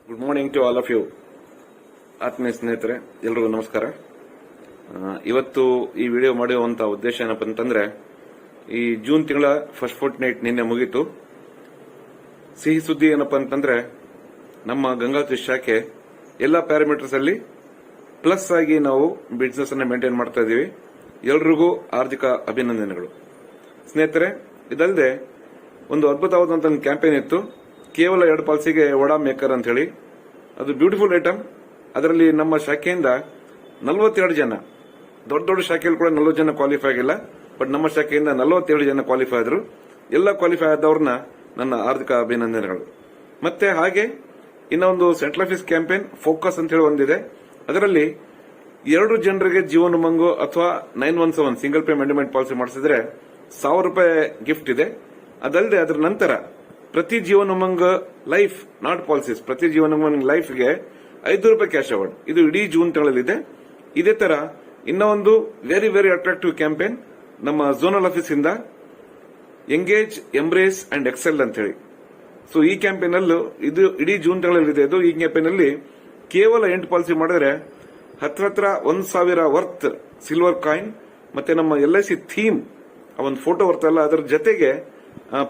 Good morning to all of you. ಆತ್ಮೀಯ ಸ್ನೇಹಿತರೆ, ಎಲ್ರಿಗೂ ನಮಸ್ಕಾರ. ಇವತ್ತು ಈ ವಿಡಿಯೋ ಮಾಡುವಂತ ಉದ್ದೇಶ ಏನಪ್ಪ ಅಂತಂದ್ರೆ, ಈ ಜೂನ್ ತಿಂಗಳ ಫಸ್ಟ್ ಫೋರ್ಟ್ ನೈಟ್ ನಿನ್ನೆ ಮುಗೀತು. ಸಿಹಿ ಸುದ್ದಿ ಏನಪ್ಪಾ ಅಂತಂದ್ರೆ, ನಮ್ಮ ಗಂಗಾವತಿ ಶಾಖೆ ಎಲ್ಲಾ ಪ್ಯಾರಾಮೀಟರ್ಸ್ ಅಲ್ಲಿ ಪ್ಲಸ್ ಆಗಿ ನಾವು ಬಿಸಿನೆಸ್ ಅನ್ನ ಮೇಂಟೈನ್ ಮಾಡ್ತಾ ಇದೀವಿ. ಎಲ್ರಿಗೂ ಹಾರ್ದಿಕ ಅಭಿನಂದನೆಗಳು. ಸ್ನೇಹಿತರೆ, ಇದಲ್ಲದೆ ಒಂದು ಅದ್ಭುತವಾದಂತಹ ಕ್ಯಾಂಪೇನ್ ಇತ್ತು. ಕೇವಲ 2 ಪಾಲ್ಸಿಗೆ ವಡಾ ಮೇಕರ್ ಅಂತ ಹೇಳಿ, ಅದು ಬ್ಯೂಟಿಫುಲ್ ಐಟಮ್. ಅದರಲ್ಲಿ ನಮ್ಮ ಶಾಖೆಯಿಂದ 42 ಜನ, ದೊಡ್ಡ ದೊಡ್ಡ ಶಾಖೆಯಲ್ಲಿ ಕೂಡ 40 ಜನ ಕ್ವಾಲಿಫೈ ಆಗಿಲ್ಲ, ಬಟ್ ನಮ್ಮ ಶಾಖೆಯಿಂದ 47 ಜನ ಕ್ವಾಲಿಫೈ ಆದ್ರು. ಎಲ್ಲ ಕ್ವಾಲಿಫೈ ಆದವ್ರನ್ನ ನನ್ನ ಹಾರ್ದಿಕ ಅಭಿನಂದನೆಗಳು. ಮತ್ತೆ ಹಾಗೆ ಇನ್ನೊಂದು ಸೆಂಟ್ರಲ್ ಆಫೀಸ್ ಕ್ಯಾಂಪೇನ್ ಫೋಕಸ್ ಅಂತ ಹೇಳಿ ಒಂದಿದೆ. ಅದರಲ್ಲಿ 2 ಜನರಿಗೆ ಜೀವನ ಉಮಂಗು ಅಥವಾ 917 ಸಿಂಗಲ್ ಪೇ ಅಮೆಂಡ್ಮೆಂಟ್ ಪಾಲಿಸಿ ಮಾಡಿಸಿದ್ರೆ ₹1000 ಗಿಫ್ಟ್ ಇದೆ. ಅದಲ್ಲದೆ ಅದರ ನಂತರ ಪ್ರತಿ ಜೀವನ ಉಮಂಗ್ ಲೈಫ್ ನಾಟ್ ಪಾಲಿಸೀಸ್, ಪ್ರತಿ ಜೀವನ ಉಮಂಗ್ ಲೈಫ್ಗೆ ₹500 ಕ್ಯಾಶ್ ಅವಾರ್ಡ್. ಇದು ಇಡೀ ಜೂನ್ ತಿಂಗಳಲ್ಲಿದೆ. ಇದೇ ತರ ಇನ್ನೂ ಒಂದು ವೆರಿ ವೆರಿ ಅಟ್ರಾಕ್ಟಿವ್ ಕ್ಯಾಂಪೇನ್ ನಮ್ಮ ಝೋನಲ್ ಆಫೀಸ್ ಇಂದ ಎಂಗೇಜ್, ಎಂಬ್ರೇಸ್ ಅಂಡ್ ಎಕ್ಸೆಲ್ ಅಂತ ಹೇಳಿ. ಸೊ ಈ ಕ್ಯಾಂಪೇನ್ ಅಲ್ಲೂ ಇದು ಇಡೀ ಜೂನ್ ತಿಂಗಳಲ್ಲಿದೆ. ಇದು ಈ ಕ್ಯಾಂಪೇನ್ ಅಲ್ಲಿ ಕೇವಲ 8 ಪಾಲಿಸಿ ಮಾಡಿದ್ರೆ ಹತ್ರ 1,000 ವರ್ತ್ ಸಿಲ್ವರ್ ಕಾಯಿನ್, ಮತ್ತೆ ನಮ್ಮ LIC ಥೀಮ್ ಒಂದು ಫೋಟೋ ಬರ್ತಲ್ಲ, ಅದರ ಜೊತೆಗೆ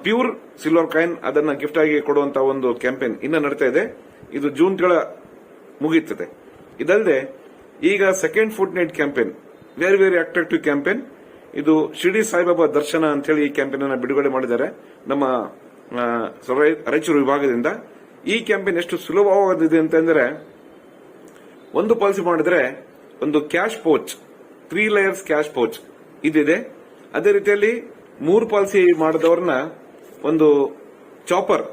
ಪ್ಯೂರ್ ಸಿಲ್ವರ್ ಕಾಯಿನ್ ಅದನ್ನ ಗಿಫ್ಟ್ ಆಗಿ ಕೊಡುವಂತಹ ಒಂದು ಕ್ಯಾಂಪೇನ್ ಇನ್ನ ನಡೀತಾ ಇದೆ. ಇದು ಜೂನ್ ತಿಂಗಳ ಮುಗಿಯುತ್ತದೆ. ಇದಲ್ಲದೆ ಈಗ second food night campaign, very very attractive campaign. ಇದು ಶಿರ್ಡಿ ಸಾಯಿಬಾಬಾ ದರ್ಶನ ಅಂತ ಹೇಳಿ ಈ ಕ್ಯಾಂಪೇನ್ ಅನ್ನು ಬಿಡುಗಡೆ ಮಾಡಿದ್ದಾರೆ ನಮ್ಮ ರಾಯಚೂರು ವಿಭಾಗದಿಂದ. ಈ ಕ್ಯಾಂಪೇನ್ ಎಷ್ಟು ಸುಲಭವಾಗಿದೆ ಅಂತಂದ್ರೆ, ಒಂದು ಪಾಲಿಸಿ ಮಾಡಿದ್ರೆ ಒಂದು cash pouch, 3 layers cash pouch ಇದಿದೆ. ಅದೇ ರೀತಿಯಲ್ಲಿ 3 ಪಾಲಿಸಿ ಮಾಡಿದವ್ರನ್ನ ಒಂದು ಚಾಪರ್,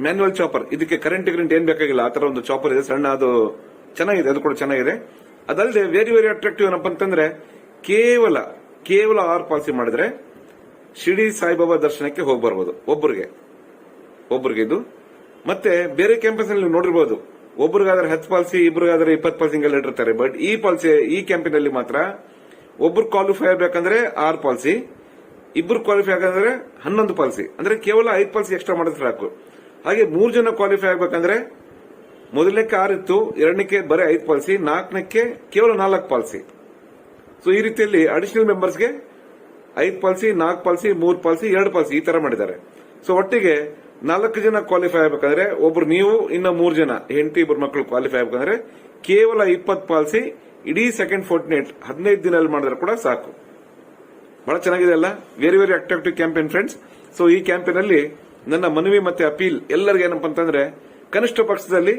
ಮ್ಯಾನ್ಯುವಲ್ ಚಾಪರ್, ಇದಕ್ಕೆ ಕರೆಂಟ್ ಏನ್ ಬೇಕಾಗಿಲ್ಲ, ಆ ತರ ಒಂದು ಚಾಪರ್ ಇದೆ ಸಣ್ಣ, ಅದು ಚೆನ್ನಾಗಿದೆ, ಅದು ಕೂಡ ಚೆನ್ನಾಗಿದೆ. ಅದಲ್ಲದೆ ವೆರಿ ವೆರಿ ಅಟ್ರಾಕ್ಟಿವ್ ಏನಪ್ಪ ಅಂತಂದ್ರೆ, ಕೇವಲ 6 ಪಾಲಿಸಿ ಮಾಡಿದ್ರೆ ಶಿರ್ಡಿ ಸಾಯಿಬಾಬಾ ದರ್ಶನಕ್ಕೆ ಹೋಗಿ ಬರ್ಬೋದು ಒಬ್ಬರಿಗೆ ಇದು. ಮತ್ತೆ ಬೇರೆ ಕ್ಯಾಂಪಸ್ ನಲ್ಲಿ ನೀವು ನೋಡಿರ್ಬೋದು, ಒಬ್ರಿಗಾದ್ರೆ 10 ಪಾಲಿಸಿ, ಇಬ್ರಿಗಾದ್ರೆ 20 ಪಾಲಿಸಿ ಹಿಂಗೆಲ್ಲ ಇಟ್ಟಿರ್ತಾರೆ. ಬಟ್ ಈ ಕ್ಯಾಂಪೇನ್ ಅಲ್ಲಿ ಮಾತ್ರ ಒಬ್ರು ಕ್ವಾಲಿಫೈ ಆಗಬೇಕಂದ್ರೆ 6 ಪಾಲಿಸಿ, ಇಬ್ರು ಕ್ವಾಲಿಫೈ ಆಗಂದ್ರೆ 11 ಪಾಲಿಸಿ, ಅಂದ್ರೆ ಕೇವಲ 5 ಪಾಲಿಸಿ ಎಕ್ಸ್ಟ್ರಾ ಮಾಡಿದ್ರೆ ಸಾಕು. ಹಾಗೆ 3 ಜನ ಕ್ವಾಲಿಫೈ ಆಗಬೇಕಂದ್ರೆ ಮೊದಲನೇಕ್ಕೆ 6 ಇತ್ತು, ಎರಡನೇಕ್ಕೆ ಬರೀ 5 ಪಾಲಿಸಿ, 4ನೇಕ್ಕೆ ಕೇವಲ 4 ಪಾಲಿಸಿ. ಸೊ ಈ ರೀತಿಯಲ್ಲಿ ಅಡಿಷನಲ್ ಮೆಂಬರ್ಸ್ಗೆ 5 ಪಾಲಿಸಿ, 4 ಪಾಲಿಸಿ, 3 ಪಾಲಿಸಿ, 2 ಪಾಲಿಸಿ ಈ ತರ ಮಾಡಿದ್ದಾರೆ. ಸೊ ಒಟ್ಟಿಗೆ 4 ಜನ ಕ್ವಾಲಿಫೈ ಆಗಬೇಕಂದ್ರೆ, ಒಬ್ರು ನೀವು, ಇನ್ನ 3 ಜನ ಹೆಂಡತಿ, ಇಬ್ಬರು ಮಕ್ಕಳು ಕ್ವಾಲಿಫೈ ಆಗಬೇಕಂದ್ರೆ ಕೇವಲ 20 ಪಾಲಿಸಿ ಇಡೀ ಸೆಕೆಂಡ್ ಫೋರ್ಟ್ ನೈಟ್ 15 ದಿನದಲ್ಲಿ ಮಾಡಿದ್ರೆ ಕೂಡ ಸಾಕು. ಬಹಳ ಚೆನ್ನಾಗಿದೆ ಅಲ್ಲ, very very attractive campaign friends. So ಈ ಕ್ಯಾಂಪೇನ್ ಅಲ್ಲಿ ನನ್ನ ಮನವಿ ಮತ್ತೆ ಅಪೀಲ್ ಎಲ್ಲರಿಗೂ ಏನಪ್ಪ ಅಂತಂದ್ರೆ, ಕನಿಷ್ಠ ಪಕ್ಷದಲ್ಲಿ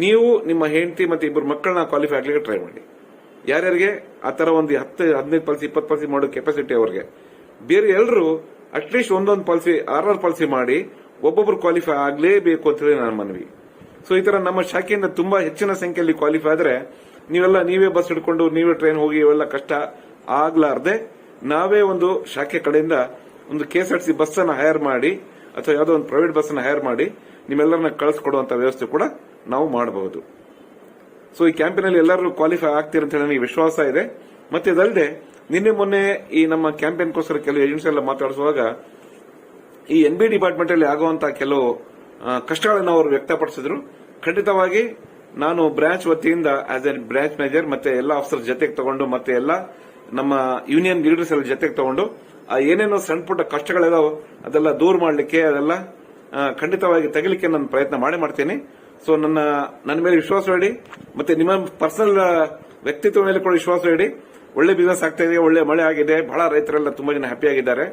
ನೀವು ನಿಮ್ಮ ಹೆಂಡತಿ ಮತ್ತೆ ಇಬ್ಬರು ಮಕ್ಕಳನ್ನ ಕ್ವಾಲಿಫೈ ಆಗ್ಲಿಕ್ಕೆ ಟ್ರೈ ಮಾಡಿ. ಯಾರ್ಯಾರಿಗೆ ಆ ತರ ಒಂದು 10, 15 ಪಾಲಿಸಿ, 20 ಪಾಲಿಸಿ ಮಾಡೋ ಕೆಪಾಸಿಟಿ ಅವ್ರಿಗೆ, ಬೇರೆ ಎಲ್ಲರೂ ಅಟ್ಲೀಸ್ಟ್ ಒಂದೊಂದು ಪಾಲಿಸಿ, 6 ಪಾಲಿಸಿ ಮಾಡಿ ಒಬ್ಬೊಬ್ರು ಕ್ವಾಲಿಫೈ ಆಗ್ಲೇಬೇಕು ಅಂತ ಹೇಳಿ ನನ್ನ ಮನವಿ. ಸೊ ಈ ತರ ನಮ್ಮ ಶಾಖೆಯಿಂದ ತುಂಬಾ ಹೆಚ್ಚಿನ ಸಂಖ್ಯೆಯಲ್ಲಿ ಕ್ವಾಲಿಫೈ ಆದ್ರೆ ನೀವೇ ಬಸ್ ಹಿಡ್ಕೊಂಡು ನೀವೇ ಟ್ರೈನ್ ಹೋಗಿ ಇವೆಲ್ಲ ಕಷ್ಟ ಆಗ್ಲಾರ್ದೆ, ನಾವೇ ಒಂದು ಶಾಖೆ ಕಡೆಯಿಂದ ಒಂದು KSRTC ಬಸ್ ಅನ್ನ ಹೈರ್ ಮಾಡಿ ಅಥವಾ ಯಾವುದೋ ಒಂದು ಪ್ರೈವೇಟ್ ಬಸ್ ಅನ್ನ ಹೈರ್ ಮಾಡಿ ನಿಮ್ಮೆಲ್ಲರನ್ನ ಕಳಿಸ್ಕೊಡುವಂತ ವ್ಯವಸ್ಥೆ ಕೂಡ ನಾವು ಮಾಡಬಹುದು. ಸೊ ಈ ಕ್ಯಾಂಪೇನ್ ಅಲ್ಲಿ ಎಲ್ಲರೂ ಕ್ವಾಲಿಫೈ ಆಗ್ತೀರ ಅಂತ ಹೇಳಿ ನನಗೆ ವಿಶ್ವಾಸ ಇದೆ. ಮತ್ತೆ ಇದಲ್ಲದೆ ನಿನ್ನೆ ಮೊನ್ನೆ ಈ ನಮ್ಮ ಕ್ಯಾಂಪೇನ್ಗೋಸ್ಕರ ಕೆಲವು ಏಜೆನ್ಸಿ ಎಲ್ಲ ಮಾತಾಡಿಸುವಾಗ ಈ NB ಡಿಪಾರ್ಟ್ಮೆಂಟ್ ಅಲ್ಲಿ ಆಗುವಂತಹ ಕೆಲವು ಕಷ್ಟಗಳನ್ನು ಅವರು ವ್ಯಕ್ತಪಡಿಸಿದ್ರು. ಖಂಡಿತವಾಗಿ ನಾನು ಬ್ರಾಂಚ್ ವತಿಯಿಂದ ಆಸ್ ಎ ಬ್ರಾಂಚ್ ಮ್ಯಾನೇಜರ್ ಮತ್ತೆ ಎಲ್ಲ ಆಫೀಸರ್ ಜೊತೆಗೆ ತಗೊಂಡು, ಮತ್ತೆ ಎಲ್ಲ ನಮ್ಮ ಯೂನಿಯನ್ ಲೀಡರ್ಸ್ ಎಲ್ಲ ಜೊತೆಗೆ ತಗೊಂಡು ಏನೇನೋ ಸಣ್ಣ ಪುಟ್ಟ ಕಷ್ಟಗಳಿದಾವ ಅದೆಲ್ಲ ದೂರ ಮಾಡಲಿಕ್ಕೆ, ಅದೆಲ್ಲ ಖಂಡಿತವಾಗಿ ತೆಗಲಿಕ್ಕೆ ನಾನು ಪ್ರಯತ್ನ ಮಾಡ್ತೀನಿ. ಸೊ ನನ್ನ ಮೇಲೆ ವಿಶ್ವಾಸ ಇಡಿ, ಮತ್ತೆ ನಿಮ್ಮ ಪರ್ಸನಲ್ ವ್ಯಕ್ತಿತ್ವ ಮೇಲೆ ಕೂಡ ವಿಶ್ವಾಸ ಇಡಿ. ಒಳ್ಳೆ ಬಿಸಿನೆಸ್ ಆಗ್ತಾ ಇದೆ, ಒಳ್ಳೆ ಮಳೆ ಆಗಿದೆ, ಬಹಳ ರೈತರೆಲ್ಲ ತುಂಬಾ ಜನ ಹ್ಯಾಪಿ ಆಗಿದ್ದಾರೆ.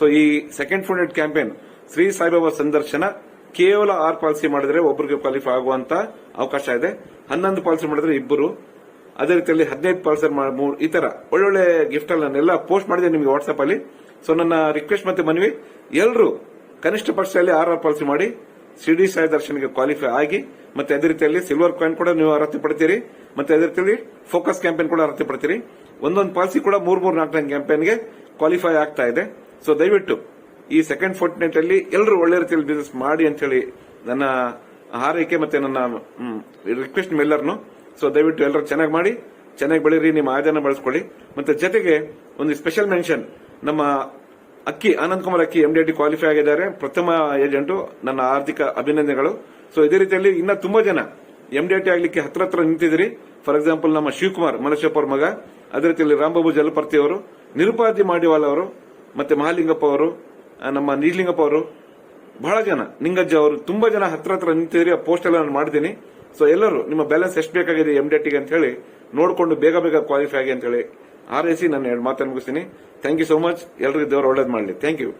ಸೊ ಈ second food night campaign Shri Saibaba ಸಂದರ್ಶನ ಕೇವಲ 6 ಪಾಲಿಸಿ ಮಾಡಿದ್ರೆ ಒಬ್ಬರಿಗೆ ಕ್ವಾಲಿಫೈ ಆಗುವಂತ ಅವಕಾಶ ಇದೆ. 11 ಪಾಲಿಸಿ ಮಾಡಿದ್ರೆ ಇಬ್ಬರು, ಅದೇ ರೀತಿಯಲ್ಲಿ 15 ಪಾಲಿಸಿ ಈ ತರ ಒಳ್ಳೊಳ್ಳೆ ಗಿಫ್ಟ್ ಅಲ್ಲಿ ನಾನೆಲ್ಲ ಪೋಸ್ಟ್ ಮಾಡಿದೆ ನಿಮಗೆ ವಾಟ್ಸ್ಆಪ್ ಅಲ್ಲಿ. ಸೊ ನನ್ನ ರಿಕ್ವೆಸ್ಟ್ ಮತ್ತೆ ಮನವಿ, ಎಲ್ಲರೂ ಕನಿಷ್ಠ ಪಕ್ಷದಲ್ಲಿ 6 ಪಾಲಿಸಿ ಮಾಡಿ ಶಿರ್ಡಿ ಸಾಯಿ ದರ್ಶನಕ್ಕೆ ಕ್ವಾಲಿಫೈ ಆಗಿ, ಮತ್ತೆ ಅದೇ ರೀತಿಯಲ್ಲಿ ಸಿಲ್ವರ್ ಕಾಯಿನ್ ಕೂಡ ನೀವು ಅರ್ಹತೆ ಪಡ್ತೀರಿ, ಮತ್ತೆ ಅದೇ ರೀತಿಯಲ್ಲಿ ಫೋಕಸ್ ಕ್ಯಾಂಪೇನ್ ಕೂಡ ಅರ್ಹತೆ ಪಡ್ತೀರಿ. ಒಂದೊಂದು ಪಾಲಿಸಿ ಕೂಡ 3-4 ಕ್ಯಾಂಪೇನ್ಗೆ ಕ್ವಾಲಿಫೈ ಆಗ್ತಾ ಇದೆ. ಸೊ ದಯವಿಟ್ಟು ಈ ಸೆಕೆಂಡ್ ಫೋರ್ಟ್ ನೈಟ್ ಅಲ್ಲಿ ಎಲ್ಲರೂ ಒಳ್ಳೆ ರೀತಿಯಲ್ಲಿ ಬಿಸಿನೆಸ್ ಮಾಡಿ ಅಂತ ಹೇಳಿ ನನ್ನ ಹಾರೈಕೆ ಮತ್ತೆ ನನ್ನ ರಿಕ್ವೆಸ್ಟ್ ನಿಮ್ಮೆಲ್ಲರನ್ನು. ಸೊ ದಯವಿಟ್ಟು ಎಲ್ಲರೂ ಚೆನ್ನಾಗಿ ಮಾಡಿ, ಚೆನ್ನಾಗಿ ಬೆಳೀರಿ, ನಿಮ್ಮ ಆದಾಯನ ಬಳಸ್ಕೊಳ್ಳಿ. ಮತ್ತೆ ಜೊತೆಗೆ ಒಂದು ಸ್ಪೆಷಲ್ ಮೆನ್ಷನ್, ನಮ್ಮ ಅಕ್ಕಿ ಆನಂದ್ ಕುಮಾರ್ ಅಕ್ಕಿ MDT ಕ್ವಾಲಿಫೈ ಆಗಿದ್ದಾರೆ, ಪ್ರಥಮ ಏಜೆಂಟ್. ನನ್ನ ಆರ್ಥಿಕ ಅಭಿನಂದನೆಗಳು. ಸೊ ಇದೇ ರೀತಿಯಲ್ಲಿ ಇನ್ನ ತುಂಬಾ ಜನ MDT ಆಗ್ಲಿಕ್ಕೆ ಹತ್ರ ನಿಂತಿದ್ರಿ. ಫಾರ್ ಎಕ್ಸಾಂಪಲ್ ನಮ್ಮ ಶಿವಕುಮಾರ್ ಮಲಶಪ್ಪ ಅವ್ರ ಮಗ, ಅದೇ ರೀತಿಯಲ್ಲಿ ರಾಂಬಾಬು ಜಲಪರ್ತಿ ಅವರು, ನಿರುಪಾದಿ ಮಾಡಿವಾಲ ಅವರು, ಮತ್ತೆ ಮಹಾಲಿಂಗಪ್ಪ ಅವರು, ನಮ್ಮ ನೀಜಲಿಂಗಪ್ಪ ಅವರು, ಬಹಳ ಜನ, ನಿಂಗಜ್ಜ ಅವರು, ತುಂಬಾ ಜನ ಹತ್ರ ನಿಂತಿದ್ರಿ. ಆ ಪೋಸ್ಟ್ ಎಲ್ಲ ನಾನು ಮಾಡಿದ್ದೀನಿ. ಸೊ ಎಲ್ಲರೂ ನಿಮ್ಮ ಬ್ಯಾಲೆನ್ಸ್ ಎಷ್ಟು ಬೇಕಾಗಿದೆ MDTಗೆ ಅಂತ ಹೇಳಿ ನೋಡಿಕೊಂಡು ಬೇಗ ಕ್ವಾಲಿಫೈ ಆಗಿ ಅಂತ ಹೇಳಿ ಆರೈಸಿ ನನ್ನ 2 ಮಾತನ್ನು ಮುಗಿಸ್ತೀನಿ. Thank you so much. ಎಲ್ಲರಿಗೂ ದೇವರು ಒಳ್ಳೇದು ಮಾಡಲಿ. Thank you.